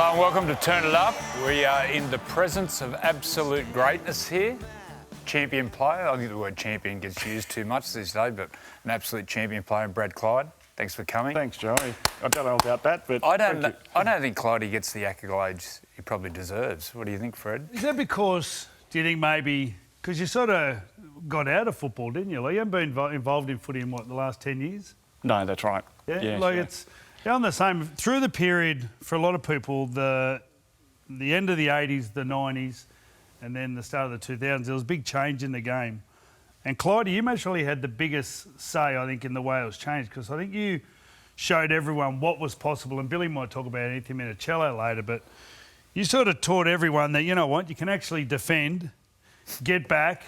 Hello and welcome to Turn It Up. We are in the presence of absolute greatness here. Champion player. I think the word champion gets used too much these days, but an absolute champion player, Brad Clyde. Thanks for coming. Thanks, Joey. I don't know about that, but I don't think Clyde gets the accolades he probably deserves. What do you think, Fred? Is that because, do you think maybe, because you sort of got out of football, didn't you? Like, you haven't been involved in footy in, the last 10 years? No, that's right. Yeah, it's on the same, through the period, for a lot of people, the end of the 80s, the 90s, and then the start of the 2000s, there was a big change in the game. And Clyde, you actually had the biggest say, I think, in the way it was changed, because I think you showed everyone what was possible, and Billy might talk about anything in a cello later, but you sort of taught everyone that, you know what, you can actually defend, get back,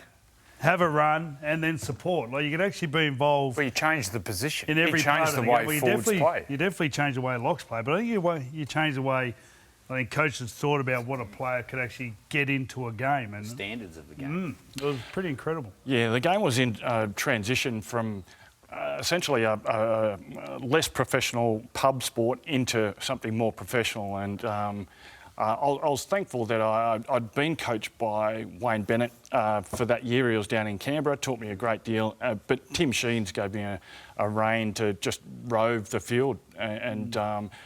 have a run, and then support. Like, you can actually be involved. Well, you changed the position. In every you changed the way forwards play. You definitely changed the way locks play, but I think you changed the way I think coaches thought about what a player could actually get into a game. And standards of the game. It was pretty incredible. Yeah, the game was in transition from essentially a less professional pub sport into something more professional. And I was thankful that I'd been coached by Wayne Bennett for that year. He was down in Canberra, taught me a great deal. But Tim Sheens gave me a rein to just rove the field. And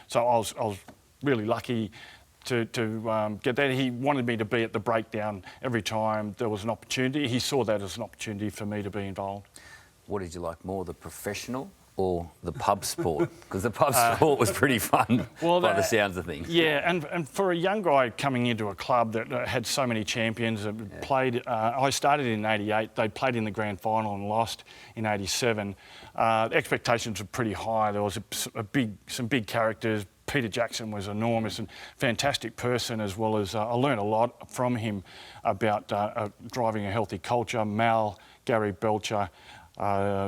so I was really lucky to get that. He wanted me to be at the breakdown every time there was an opportunity. He saw that as an opportunity for me to be involved. What did you like more, the professional or the pub sport? Because the pub sport was pretty fun by the sounds of things. Yeah, and for a young guy coming into a club that had so many champions, played. I started in '88. They played in the grand final and lost in '87. The expectations were pretty high. There was some big characters. Peter Jackson was enormous and fantastic person, as well as I learned a lot from him about driving a healthy culture. Mal, Gary Belcher,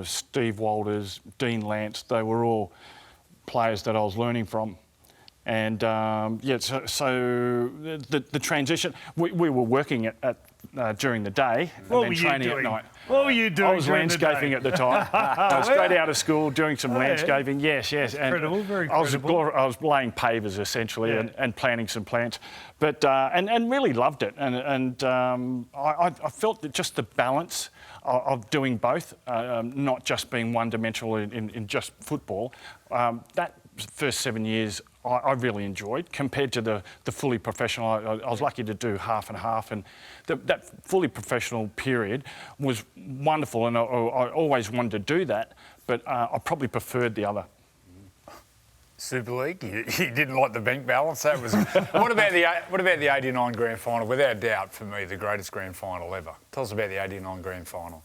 Steve Walters, Dean Lance, they were all players that I was learning from. And so the transition, we were working at during the day and then training at night. What were you doing? I was landscaping at the time. Straight out of school doing some landscaping. Yes. Incredible, very credible. I was laying pavers essentially and planting some plants, but and really loved it. And I felt that just the balance of doing both, not just being one-dimensional in just football. That first 7 years I really enjoyed compared to the fully professional. I was lucky to do half and half, and that fully professional period was wonderful, and I always wanted to do that, but I probably preferred the other. Super League, you didn't like the bank balance. That was. What about the '89 grand final? Without doubt, for me, the greatest grand final ever. Tell us about the '89 grand final.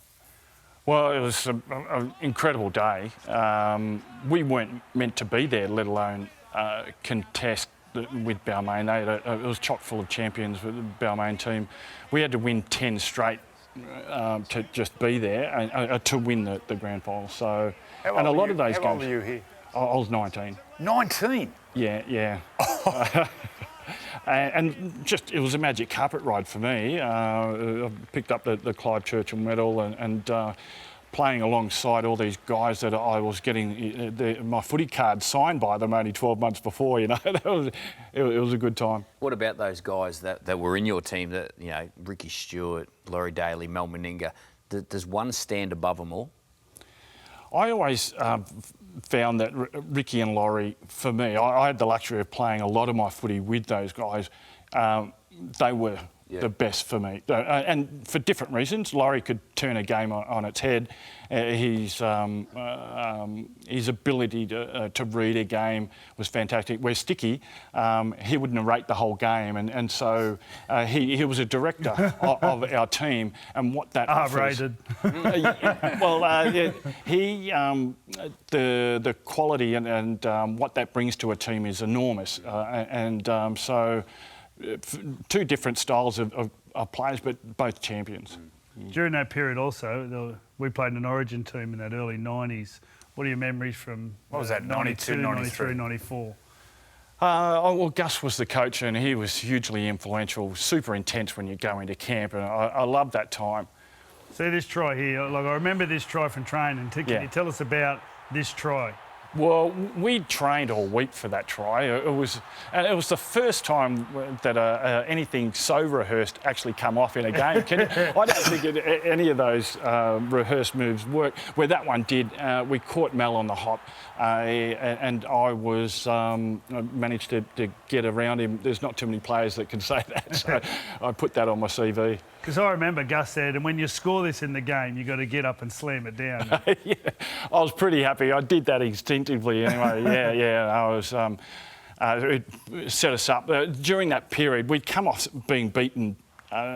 Well, it was an incredible day. We weren't meant to be there, let alone contest with Balmain. It was chock full of champions with the Balmain team. We had to win 10 straight to just be there and to win the grand final. So, and a lot of those games. How old were you here? I was 19. 19? Yeah. And just, it was a magic carpet ride for me. I picked up the Clive Churchill medal and playing alongside all these guys that I was getting my footy card signed by them only 12 months before, you know. It was a good time. What about those guys that were in your team, that, you know, Ricky Stewart, Laurie Daly, Mel Meninga? Does one stand above them all? I always found that Ricky and Laurie, for me, I had the luxury of playing a lot of my footy with those guys. They were the best for me, and for different reasons. Laurie could turn a game on its head. His ability to read a game was fantastic. Where Sticky, he would narrate the whole game, and so he was a director of our team, and what that R-rated. The quality and what that brings to a team is enormous, so. Two different styles of players, but both champions. During that period also, we played an Origin team in that early 90s. What are your memories from... What was that, 92, 93, 94? Well, Gus was the coach, and he was hugely influential, super intense when you go into camp, and I loved that time. See this try here, like I remember this try from training. Can you tell us about this try? Well, we trained all week for that try. It was the first time that anything so rehearsed actually come off in a game. I don't think any of those rehearsed moves worked. Where that one did, we caught Mel on the hop, and I was managed to get around him. There's not too many players that can say that, so I put that on my CV. Because I remember Gus said, and when you score this in the game, you've got to get up and slam it down. Yeah, I was pretty happy. I did that instinctively anyway. Yeah. I was. It set us up. During that period, we'd come off being beaten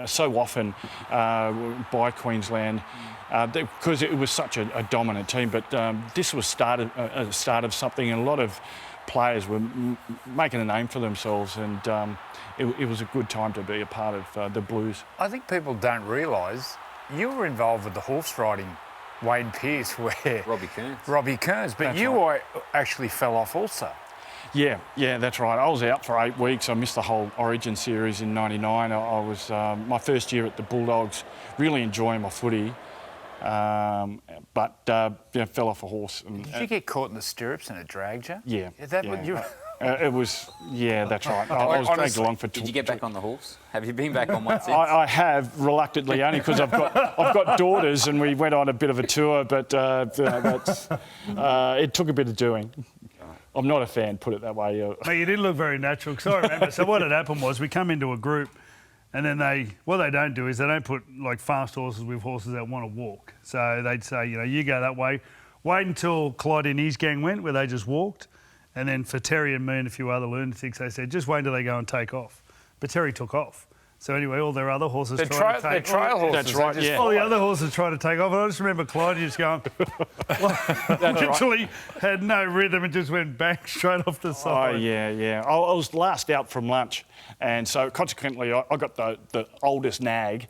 so often by Queensland because it was such a dominant team. But this was a start of something, and a lot of players were making a name for themselves, and it was a good time to be a part of the Blues. I think people don't realise you were involved with the horse riding, Wayne Pearce, where Robbie Kearns, but That's you right. actually fell off also. Yeah, that's right. I was out for 8 weeks. I missed the whole Origin series in '99. I was my first year at the Bulldogs, really enjoying my footy, but fell off a horse. Did you get caught in the stirrups and it dragged you? Yeah. Is that what you? It was, that's right. I was dragged along for. Did you get back on the horse? Have you been back on one since? I have reluctantly, only because I've got daughters, and we went on a bit of a tour, but it took a bit of doing. I'm not a fan, put it that way. Mate, you didn't look very natural, because I remember. So what had happened was we come into a group, and then what they don't do is they don't put like fast horses with horses that want to walk. So they'd say, you go that way. Wait until Clyde and his gang went, where they just walked. And then for Terry and me and a few other lunatics, they said, just wait until they go and take off. But Terry took off. So anyway, all their other horses tried to take they're trail horses. That's right, yeah. All the other horses tried to take off. And I just remember Clyde just going, literally had no rhythm and just went bang straight off the side. Oh, yeah. I was last out from lunch, and so consequently I got the oldest nag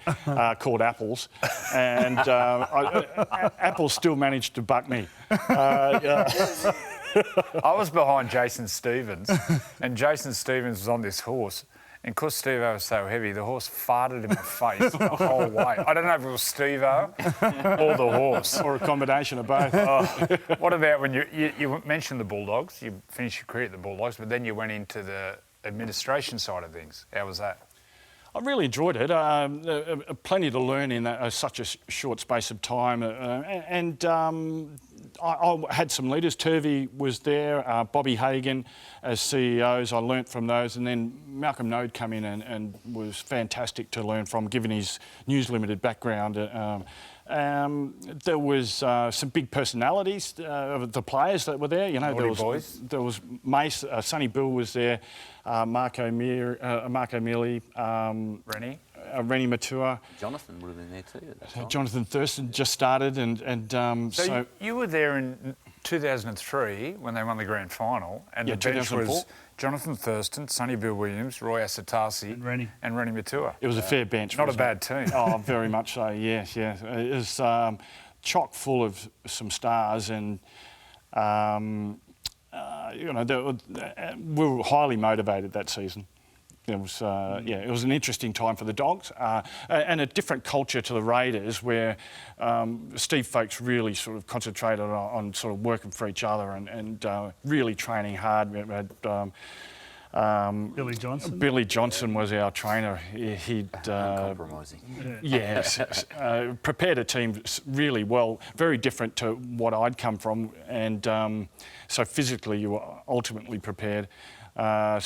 called Apples, and Apples still managed to buck me. I was behind Jason Stevens, and Jason Stevens was on this horse. And because Steve-O was so heavy, the horse farted in my face the whole way. I don't know if it was Steve-O or the horse. Or a combination of both. What about when you mentioned the Bulldogs? You finished your career at the Bulldogs, but then you went into the administration side of things. How was that? I really enjoyed it. Plenty to learn in such a short space of time. I had some leaders. Turvey was there, Bobby Hagan as CEOs. I learnt from those. And then Malcolm Node came in and was fantastic to learn from, given his News Limited background. There was some big personalities of the players that were there. There was Mace, Sonny Bill was there, Marco Mealy, Rennie Matua. Jonathan would have been there too at that time. Jonathan Thurston just started, and so you were there in 2003 when they won the grand final, and the bench was Jonathan Thurston, Sonny Bill Williams, Roy Asatasi, and Rennie Matua. It was a fair bench. Not a bad team. Oh, very much so. Yeah. It was chock full of some stars, and we were highly motivated that season. It was, it was an interesting time for the Dogs, and a different culture to the Raiders, where Steve Folkes really sort of concentrated on sort of working for each other and really training hard. We had Billy Johnson. Billy Johnson was our trainer. He'd uncompromising. Prepared a team really well, very different to what I'd come from, and so physically you were ultimately prepared. I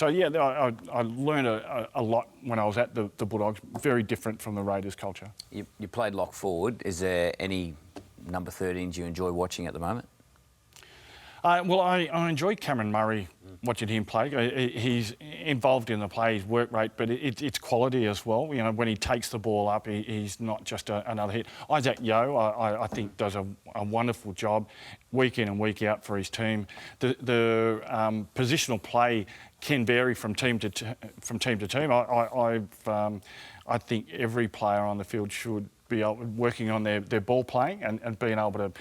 learned a lot when I was at the Bulldogs, very different from the Raiders culture. You played lock forward. Is there any number 13s you enjoy watching at the moment? I enjoy Cameron Murray, watching him play. He's involved in the play, his work rate, but it's quality as well. When he takes the ball up, he's not just another hit. Isaac Yeo, I think, does a wonderful job week in and week out for his team. The positional play can vary from team to team. I think every player on the field should be working on their ball playing and being able to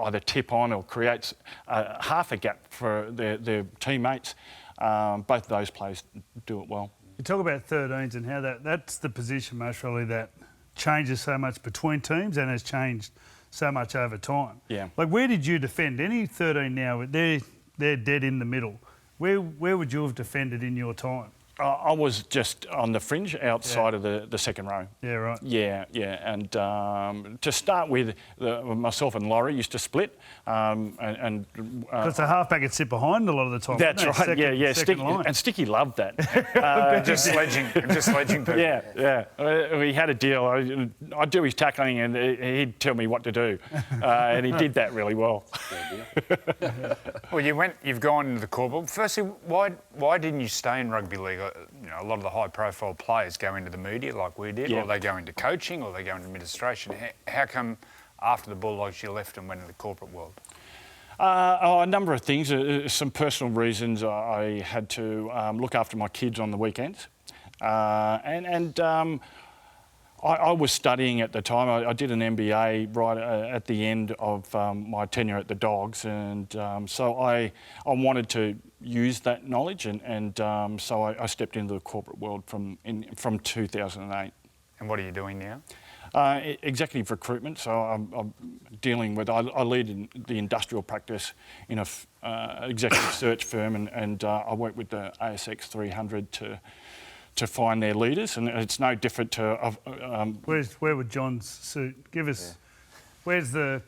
either tip on or create half a gap for their teammates. Both of those players do it well. You talk about 13s and how that's the position most probably that changes so much between teams and has changed so much over time. Yeah. Like, where did you defend? Any 13 now, they're they're dead in the middle. Where would you have defended in your time? I was just on the fringe outside of the second row. Yeah, right. Yeah. And to start with, myself and Laurie used to split. Because the halfback would sit behind a lot of the time. That's right. Second Sticky, line. and Sticky loved that. Just sledging people. Yeah. We had a deal. I'd do his tackling and he'd tell me what to do. And he did that really well. Well, you've gone into the corporate. Firstly, why didn't you stay in rugby league? A lot of the high-profile players go into the media like we did, or they go into coaching, or they go into administration. How come after the Bulldogs you left and went into the corporate world? A number of things. Some personal reasons. I had to look after my kids on the weekends. I was studying at the time. I did an MBA right at the end of my tenure at the Dogs, and so I wanted to use that knowledge, and so I stepped into the corporate world from 2008. And what are you doing now? Executive recruitment. So I'm dealing with. I lead in the industrial practice in a executive search firm, and I work with the ASX 300 to find their leaders, and it's no different to. Where would John's suit? Give us. Where's the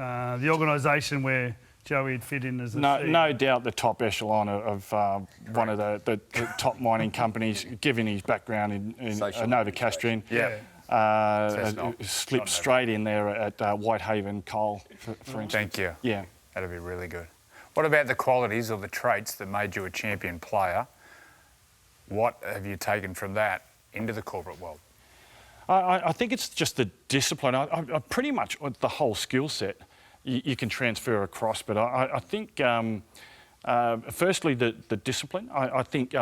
organisation where Joey'd fit in as a CEO? No doubt the top echelon of one of the top mining companies, given his background in Novocastrian. Slipped straight in there at Whitehaven Coal, for instance. Thank you. Yeah. That'd be really good. What about the qualities or the traits that made you a champion player? What have you taken from that into the corporate world? I think it's just the discipline. I pretty much the whole skill set you can transfer across, but I think firstly the discipline. I think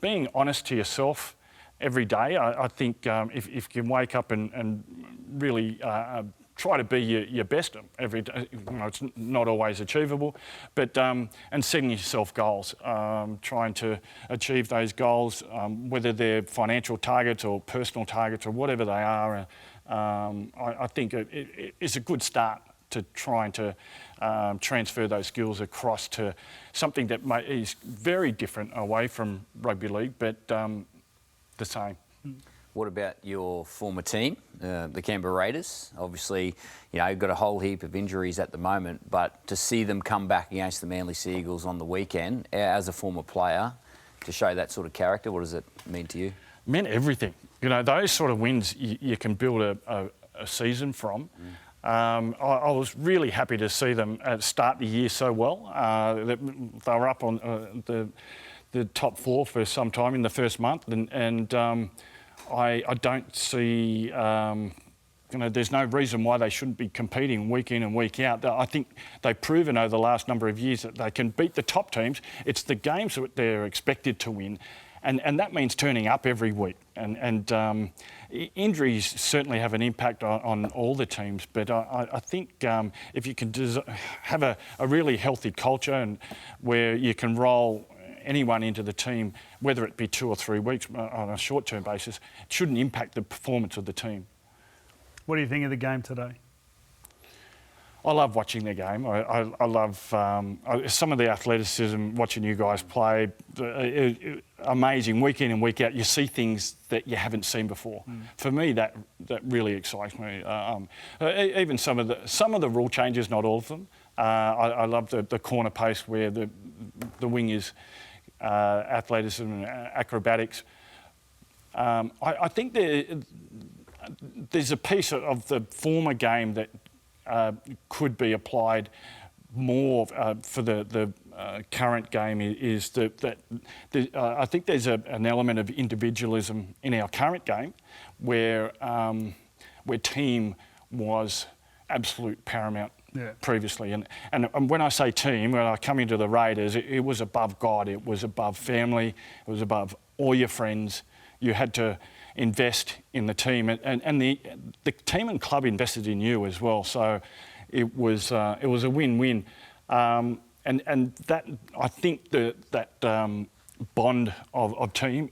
being honest to yourself every day. I think if you can wake up and really try to be your best every day. It's not always achievable, but and setting yourself goals, trying to achieve those goals, whether they're financial targets or personal targets or whatever they are. I think it is a good start to trying to transfer those skills across to something that is very different away from rugby league, but the same. What about your former team, the Canberra Raiders? Obviously, you've got a whole heap of injuries at the moment, but to see them come back against the Manly Sea Eagles on the weekend, as a former player, to show that sort of character, what does it mean to you? It meant everything. Those sort of wins you can build a season from. I was really happy to see them start the year so well. They were up on the top four for some time in the first month, and I don't see, there's no reason why they shouldn't be competing week in and week out. I think they've proven over the last number of years that they can beat the top teams. It's the games that they're expected to win, and that means turning up every week. And injuries certainly have an impact on all the teams, but I think if you can have a really healthy culture and where you can roll anyone into the team, whether it be 2 or 3 weeks on a short-term basis, it shouldn't impact the performance of the team. What do you think of the game today? I love watching the game. I love some of the athleticism, watching you guys play. Amazing, week in and week out. You see things that you haven't seen before. For me, that really excites me. Even some of the rule changes, not all of them. I love the corner post where the wing is athleticism and acrobatics. I think there's a piece of the former game that could be applied more for the current game is that I think there's an element of individualism in our current game where team was absolute paramount previously. And when I say team, when I come into the Raiders, it was above God, it was above family, it was above all your friends. You had to invest in the team, and the team and club invested in you as well. So it was a win-win, and that I think that bond of team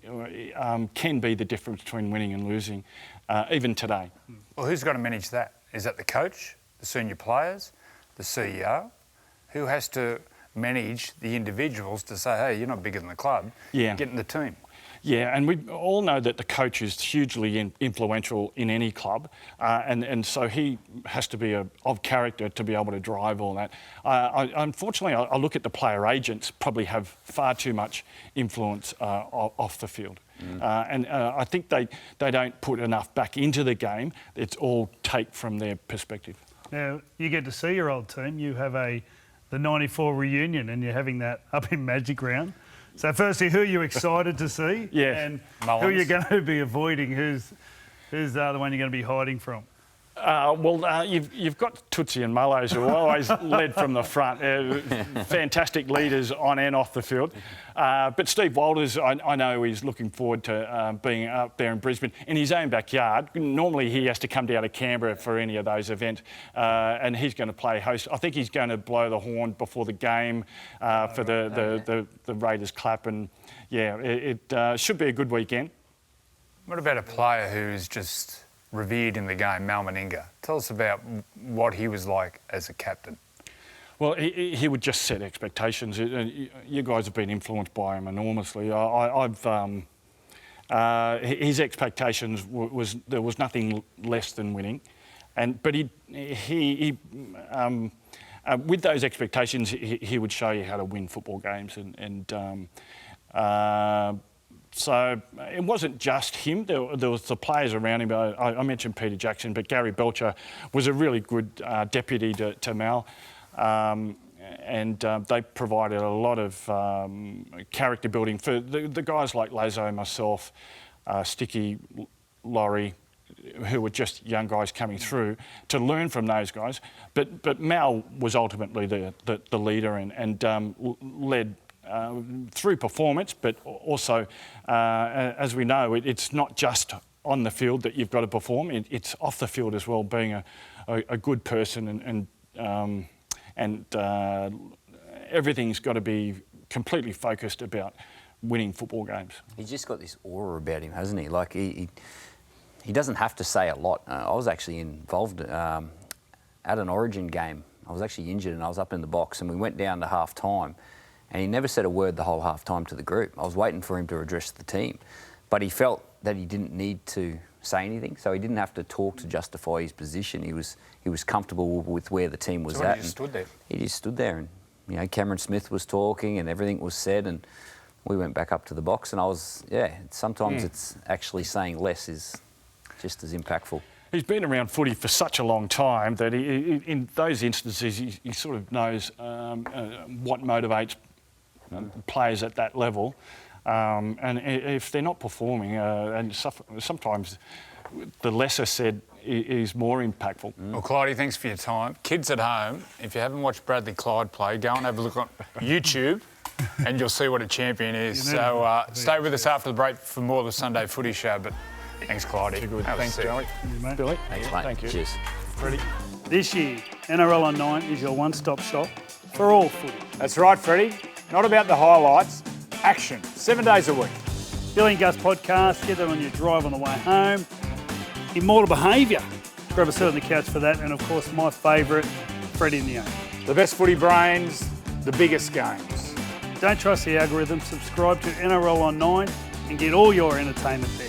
can be the difference between winning and losing, even today. Well, who's got to manage that? Is that the coach, the senior players, the CEO? Who has to manage the individuals to say, hey, you're not bigger than the club, get in the team. Yeah, and we all know that the coach is hugely influential in any club, and so he has to be of character to be able to drive all that. Unfortunately, I look at the player agents probably have far too much influence off the field. And I think they don't put enough back into the game. It's all take from their perspective. Now, you get to see your old team. You have the 94 reunion and you're having that up in Magic Round. So firstly, who are you excited to see? Yeah. And Mullins. who are you going to be avoiding? Who's the one you're going to be hiding from? You've got Tootsie and Mullows, who always led from the front. Fantastic leaders on and off the field. But Steve Walters, I know he's looking forward to being up there in Brisbane in his own backyard. Normally he has to come down to Canberra for any of those events, and he's going to play host. I think he's going to blow the horn before the game for the Raiders clap, and it should be a good weekend. What about a player who's just revered in the game, Mal Meninga? Tell us about what he was like as a captain. Well, he would just set expectations. You guys have been influenced by him enormously. His expectations there was nothing less than winning, but with those expectations, he would show you how to win football games, so it wasn't just him. There was the players around him. I mentioned Peter Jackson, but Gary Belcher was a really good deputy to Mal. And they provided a lot of character building for the guys like Lazo, myself, Sticky, Laurie, who were just young guys coming through, to learn from those guys. But Mal was ultimately the leader and led through performance, but also, as we know, it's not just on the field that you've got to perform. It's off the field as well, being a good person and everything's got to be completely focused about winning football games. He's just got this aura about him, hasn't he? Like he doesn't have to say a lot. I was actually involved at an Origin game. I was actually injured and I was up in the box and we went down to half time and he never said a word the whole half time to the group. I was waiting for him to address the team, but he felt that he didn't need to say anything, so he didn't have to talk to justify his position. He was comfortable with where the team was so at. He just stood there. He just stood there, and Cameron Smith was talking, and everything was said, and we went back up to the box, and I was sometimes it's actually saying less is just as impactful. He's been around footy for such a long time that in those instances he sort of knows what motivates players at that level. And if they're not performing, and sometimes the lesser said is more impactful. Well, Clydie, thanks for your time. Kids at home, if you haven't watched Bradley Clyde play, go and have a look on YouTube and you'll see what a champion is. So stay with us after the break for more of the Sunday Footy Show. But thanks, Clydie. Good. Thanks, Joey. Billy. Thanks, mate. Thank you. Cheers. Freddie. This year, NRL on 9 is your one-stop shop for all footy. That's right, Freddie. Not about the highlights. Action. 7 days a week. Billy and Gus podcast, get that on your drive on the way home. Immortal Behaviour. Grab a seat on the couch for that. And, of course, my favourite, Freddie in the 8. The best footy brains, the biggest games. Don't trust the algorithm. Subscribe to NRL on 9 and get all your entertainment there.